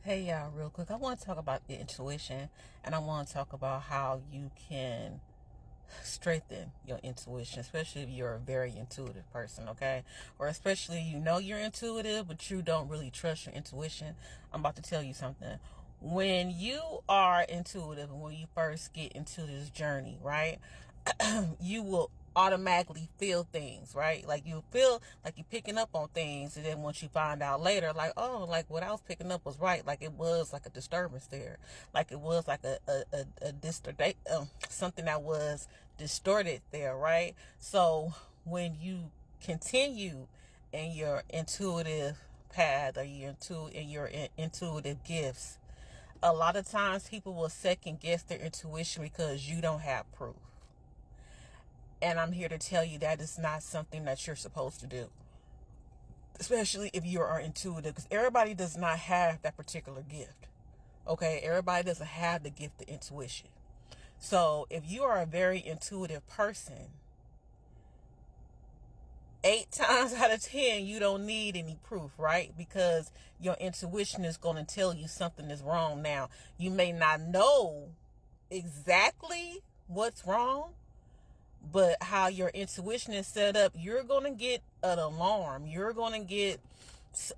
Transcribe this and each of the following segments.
Hey y'all, real quick, I want to talk about your intuition, and I want to talk about how you can strengthen your intuition, especially if you're a very intuitive person, okay? Or especially you're intuitive, but you don't really trust your intuition. I'm about to tell you something. When you are intuitive and when you first get into this journey, right, you will automatically feel things, right? Like you feel like you're picking up on things, and then once you find out later, like, oh, like what I was picking up was right. Like it was like a disturbance there, like it was like something that was distorted there, right? So when you continue in your intuitive path or your intuitive gifts, a lot of times people will second guess their intuition because you don't have proof. And I'm here to tell you that is not something that you're supposed to do, especially if you are intuitive, because everybody does not have that particular gift. Okay, everybody doesn't have the gift of intuition. So if you are a very intuitive person, 8 times out of 10, you don't need any proof, right? Because your intuition is going to tell you something is wrong. Now, you may not know exactly what's wrong, but how your intuition is set up, you're going to get an alarm. You're going to get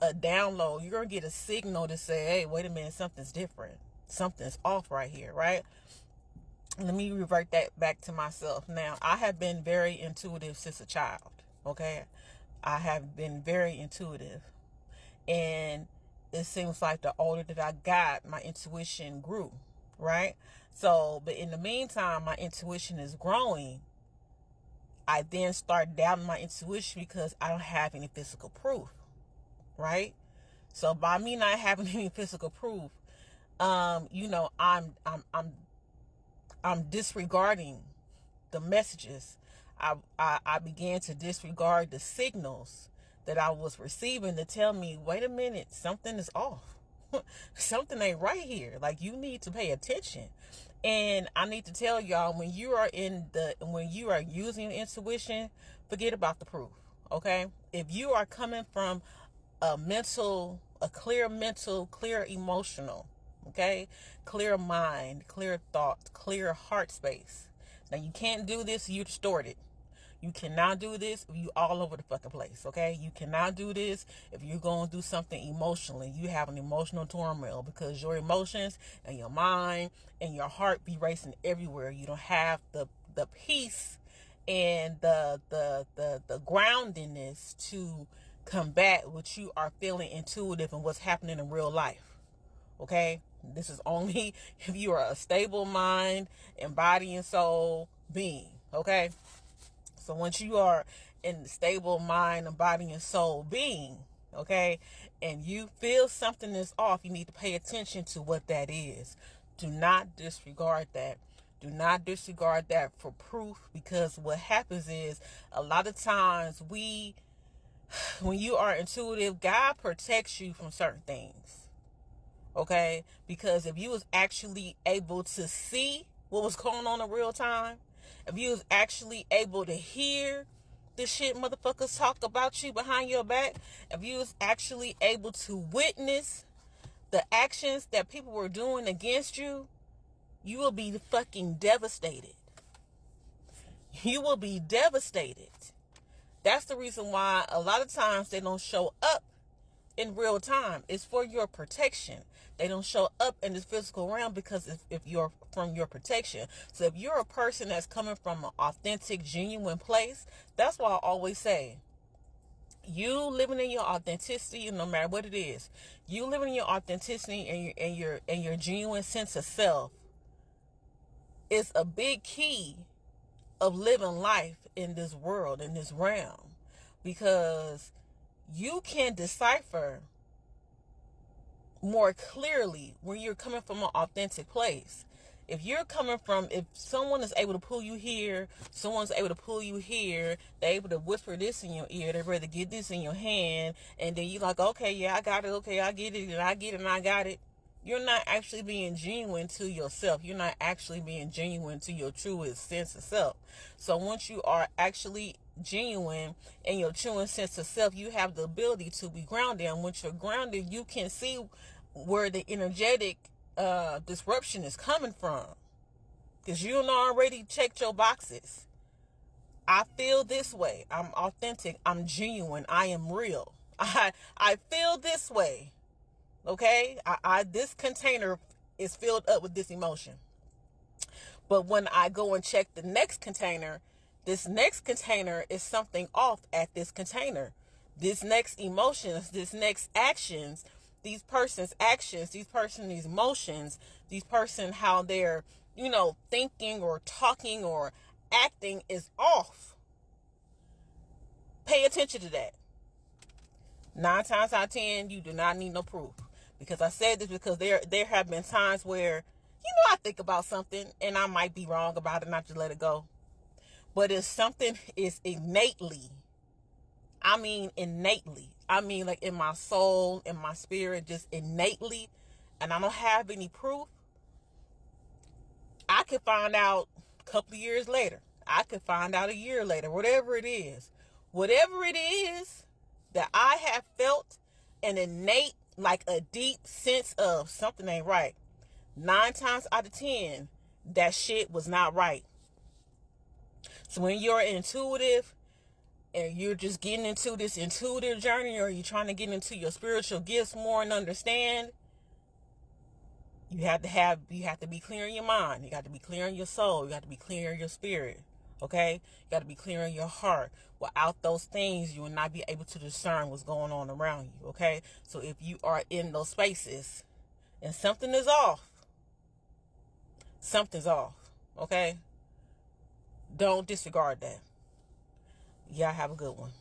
a download. You're going to get a signal to say, hey, wait a minute, something's different. Something's off right here, right? Let me revert that back to myself. Now, I have been very intuitive since a child, okay? I have been very intuitive. And it seems like the older that I got, my intuition grew, right? So, but in the meantime, my intuition is growing. I then start doubting my intuition because I don't have any physical proof, right? So by me not having any physical proof, I'm disregarding the messages. I began to disregard the signals that I was receiving to tell me, wait a minute, something is off. Something ain't right here. Like, you need to pay attention. And I need to tell y'all, when you are using intuition, forget about the proof. Okay? If you are coming from clear emotional, okay, clear mind, clear thoughts, clear heart space. Now, you can't do this, you're distorted. You cannot do this if you all over the fucking place, okay? You cannot do this if you're going to do something emotionally. You have an emotional turmoil because your emotions and your mind and your heart be racing everywhere. You don't have the peace and the groundedness to combat what you are feeling intuitive and what's happening in real life, okay? This is only if you are a stable mind and body and soul being, okay? So once you are in the stable mind and body and soul being, okay, and you feel something is off, you need to pay attention to what that is. Do not disregard that. Do not disregard that for proof, because what happens is a lot of times when you are intuitive, God protects you from certain things. Okay? Because if you was actually able to see what was going on in real time, if you was actually able to hear the shit motherfuckers talk about you behind your back, if you was actually able to witness the actions that people were doing against you, you will be fucking devastated. You will be devastated. That's the reason why a lot of times they don't show up in real time. It's for your protection. They don't show up in this physical realm because if you're from your protection. So if you're a person that's coming from an authentic, genuine place, that's why I always say, you living in your authenticity, no matter what it is, you living in your authenticity and your genuine sense of self is a big key of living life in this world, in this realm, because you can decipher more clearly when you're coming from an authentic place. If someone is able to pull you here, someone's able to pull you here, they're able to whisper this in your ear, they're ready to get this in your hand, and then you're like, okay, yeah, I got it, okay, I get it, and I get it, and I got it. You're not actually being genuine to yourself. You're not actually being genuine to your truest sense of self. So once you are actually genuine in your truest sense of self, you have the ability to be grounded. And once you're grounded, you can see where the energetic disruption is coming from. Because you done already checked your boxes. I feel this way. I'm authentic. I'm genuine. I am real. I feel this way. Okay? This container is filled up with this emotion. But when I go and check the next container, this next container is something off at this container. This next emotions, this next actions, these person's actions, these person's emotions, these person how they're, thinking or talking or acting is off. Pay attention to that. 9 times out of 10, you do not need no proof. Because I said this because there have been times where, I think about something and I might be wrong about it and I just let it go. But if something is innately, like in my soul, in my spirit, just innately, and I don't have any proof, I could find out a couple of years later. I could find out a year later, whatever it is. Whatever it is that I have felt an innate, like a deep sense of something ain't right. 9 times out of 10, that shit was not right. So when you're intuitive and you're just getting into this intuitive journey, or you're trying to get into your spiritual gifts more and understand, you have to be clear in your mind. You got to be clear in your soul. You got to be clear in your spirit. Okay? You got to be clear in your heart. Without those things, you will not be able to discern what's going on around you. Okay? So if you are in those spaces and something is off, something's off. Okay? Don't disregard that. Y'all have a good one.